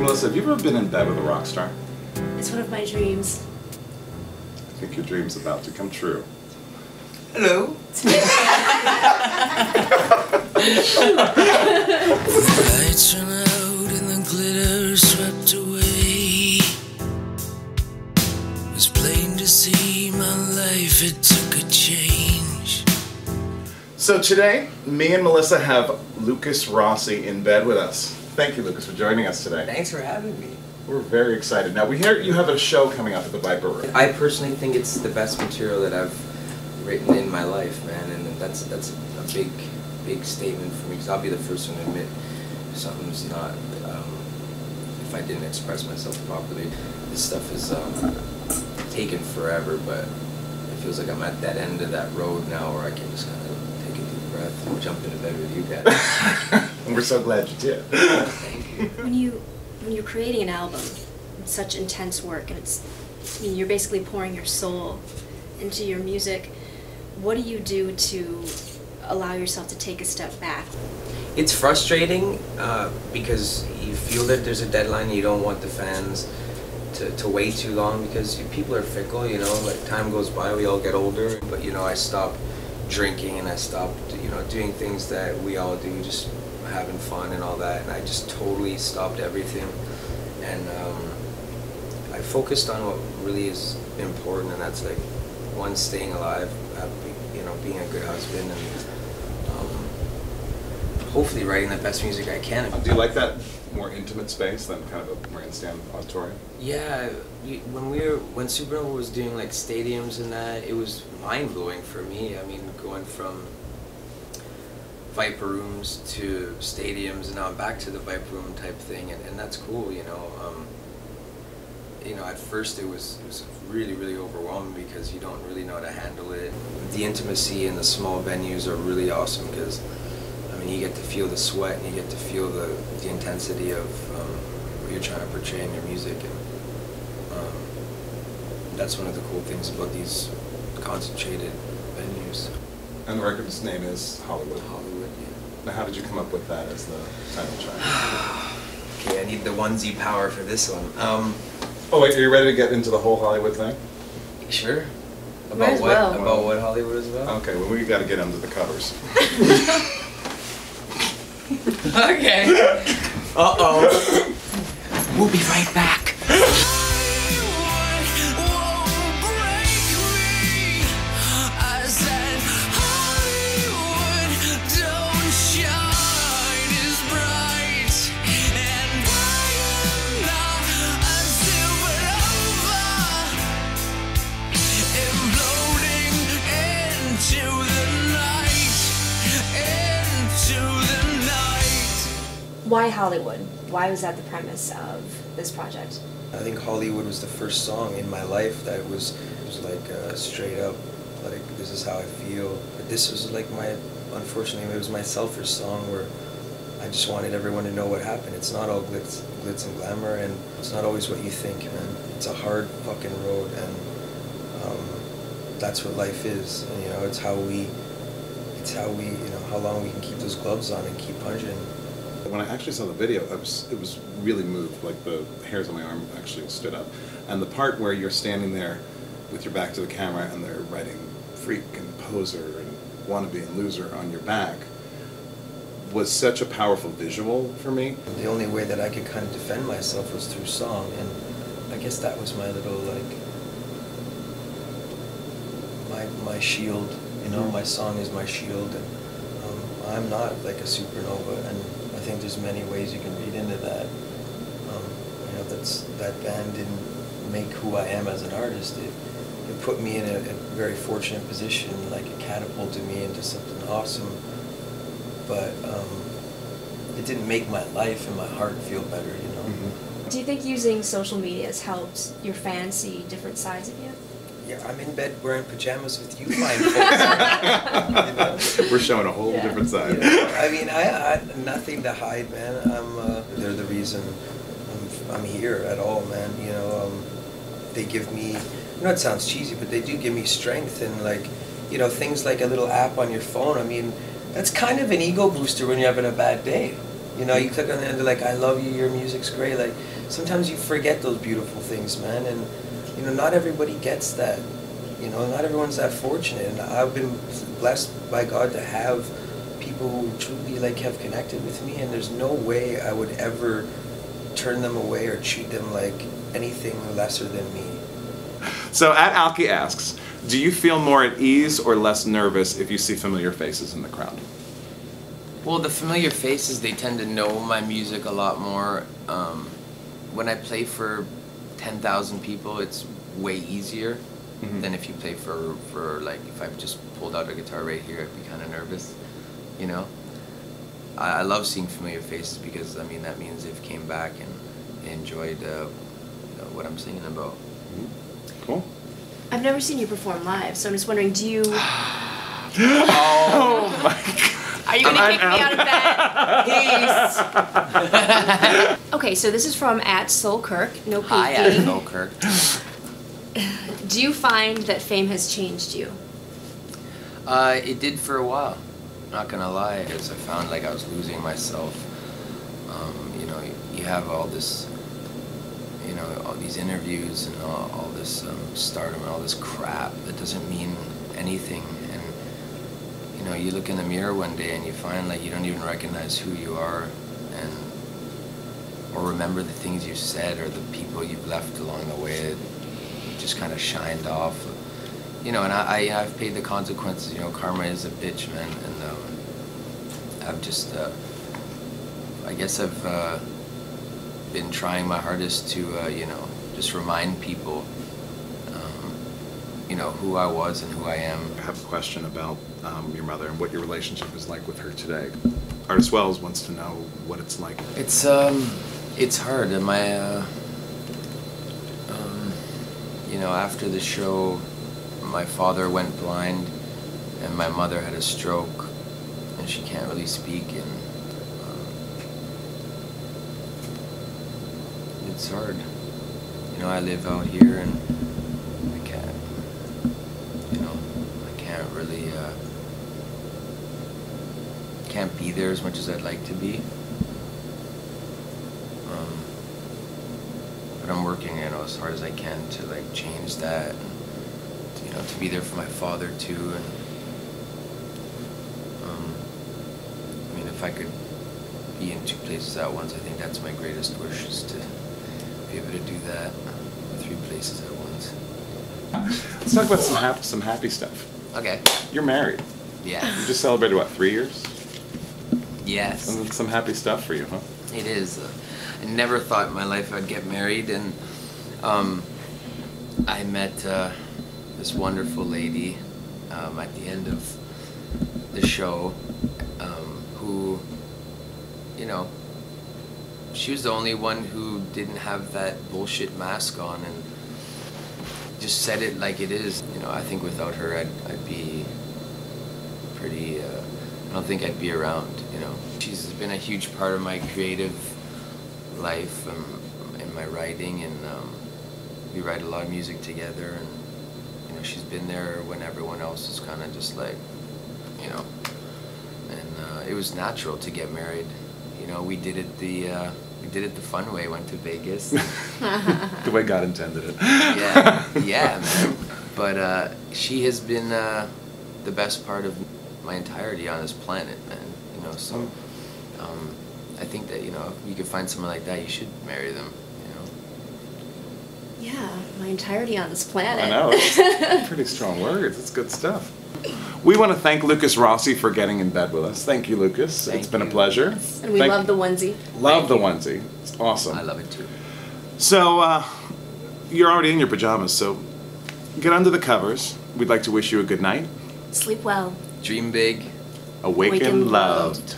Hey Melissa, have you ever been in bed with a rock star? It's one of my dreams. I think your dream's about to come true. Hello. Lights went out and the glitter swept away. It was plain to see my life, it took a change. So today, me and Melissa have Lukas Rossi in bed with us. Thank you, Lukas, for joining us today. Thanks for having me. We're very excited. Now, we hear you have a show coming up at the Viper Room. I personally think it's the best material that I've written in my life, man, and that's a big statement for me, because I'll be the first one to admit if something's not, if I didn't express myself properly. This stuff is taken forever, but it feels like I'm at that end of that road now where I can just kind of take a deep breath and jump into bed with you guys. And we're so glad you did. Thank you. When you're creating an album, it's such intense work, and you're basically pouring your soul into your music. What do you do to allow yourself to take a step back? It's frustrating because you feel that there's a deadline and you don't want the fans to wait too long, because people are fickle, you know, like time goes by, we all get older. But, you know, I stopped drinking and I stopped, you know, doing things that we all do, just having fun and all that, and I just totally stopped everything, and I focused on what really is important, and that's like, one, staying alive, you know, being a good husband, and hopefully writing the best music I can. Do you like that more intimate space than kind of a grandstand auditorium? Yeah, when Supernova was doing like stadiums and that, it was mind-blowing for me. I mean, going from Viper rooms to stadiums, and now I'm back to the Viper room type thing, and that's cool, you know. You know, at first it was really overwhelming because you don't really know how to handle it. The intimacy in the small venues are really awesome because, I mean, you get to feel the sweat and you get to feel the intensity of what you're trying to portray in your music, and that's one of the cool things about these concentrated venues. And the record's name is Hollywood. Hollywood, yeah. Now, how did you come up with that as the title track? Okay, I need the 1Z power for this one. Oh wait, are you ready to get into the whole Hollywood thing? Sure. Might as well. About what Hollywood is about? Okay, well we got to get under the covers. Okay. Uh-oh. We'll be right back. Why Hollywood? Why was that the premise of this project? I think Hollywood was the first song in my life that was like straight up, like, this is how I feel. But this was like unfortunately, it was my selfish song where I just wanted everyone to know what happened. It's not all glitz and glamour, and it's not always what you think, man. It's a hard fucking road, and that's what life is. And, you know, it's how we, you know, how long we can keep those gloves on and keep punching. When I actually saw the video, it was really moved. Like the hairs on my arm actually stood up. And the part where you're standing there with your back to the camera and they're writing freak and poser and wannabe and loser on your back was such a powerful visual for me. The only way that I could kind of defend myself was through song, and I guess that was my little, like, my shield, you know. My song is my shield, and I'm not like a supernova, and I think there's many ways you can read into that. You know, that band didn't make who I am as an artist. It put me in a very fortunate position, like it catapulted me into something awesome. But it didn't make my life and my heart feel better, you know. Mm-hmm. Do you think using social media has helped your fans see different sides of you? Yeah, I'm in bed wearing pajamas with you fine folks. You know? We're showing a whole different side. You know, I mean, I had nothing to hide, man. They're the reason I'm here at all, man. You know, they give me, you know, it sounds cheesy, but they do give me strength, and, like, you know, things like a little app on your phone. I mean, that's kind of an ego booster when you're having a bad day. You know, you click on it and they're like, I love you, your music's great. Like, sometimes you forget those beautiful things, man. And, you know, not everybody gets that. You know, not everyone's that fortunate. And I've been blessed by God to have people who truly, like, have connected with me. And there's no way I would ever turn them away or treat them like anything lesser than me. So, @Alki asks, do you feel more at ease or less nervous if you see familiar faces in the crowd? Well, the familiar faces, they tend to know my music a lot more. When I play for 10,000 people, it's way easier than if you play for like, if I just pulled out a guitar right here, I'd be kind of nervous, you know? I love seeing familiar faces because, I mean, that means they've came back and enjoyed what I'm singing about. Cool. I've never seen you perform live, so I'm just wondering, do you... Oh my God. Are you going to kick me out of bed? Peace. Okay, so this is from @SoulKirk. No peeking. Hi, @SoulKirk. Do you find that fame has changed you? It did for a while. Not gonna lie, because I found like I was losing myself. You know, you have all this, you know, all these interviews and all this stardom and all this crap that doesn't mean anything. And you know, you look in the mirror one day and you find like you don't even recognize who you are, and or remember the things you said or the people you've left along the way that just kind of shined off. You know, and I've paid the consequences. You know, karma is a bitch, man, and I've just, I guess I've been trying my hardest to, you know, just remind people, you know, who I was and who I am. I have a question about your mother and what your relationship is like with her today. Artist Wells wants to know what it's like. It's hard. And my, you know, after the show, my father went blind, and my mother had a stroke, and she can't really speak, and it's hard. You know, I live out here, and I can't, you know, I can't really, can't be there as much as I'd like to be. But I'm working, you know, as hard as I can to like change that. And, you know, to be there for my father too, and I mean, if I could be in 2 places at once, I think that's my greatest wish, is to be able to do that, 3 places at once. Let's talk about some happy stuff. Okay. You're married. Yeah. You just celebrated, what, 3 years? Yes. Some happy stuff for you, huh? It is. I never thought in my life I'd get married, and I met this wonderful lady at the end of the show, who, you know, she was the only one who didn't have that bullshit mask on and just said it like it is. You know, I think without her I'd be pretty, I don't think I'd be around, you know. She's been a huge part of my creative life and my writing, and we write a lot of music together, and you know, she's been there when everyone else is kind of just like, you know, and it was natural to get married. You know, we did it the fun way. Went to Vegas. The way God intended it. Yeah, man. But she has been the best part of my entirety on this planet, man. You know, so I think that, you know, if you could find someone like that, you should marry them. Yeah, my entirety on this planet. I know, it's pretty strong words. It's good stuff. We want to thank Lukas Rossi for getting in bed with us. Thank you, Lukas. It's been a pleasure. And we love the onesie. Love the onesie. It's awesome. I love it too. So, you're already in your pajamas, so get under the covers. We'd like to wish you a good night. Sleep well. Dream big. Awaken loved.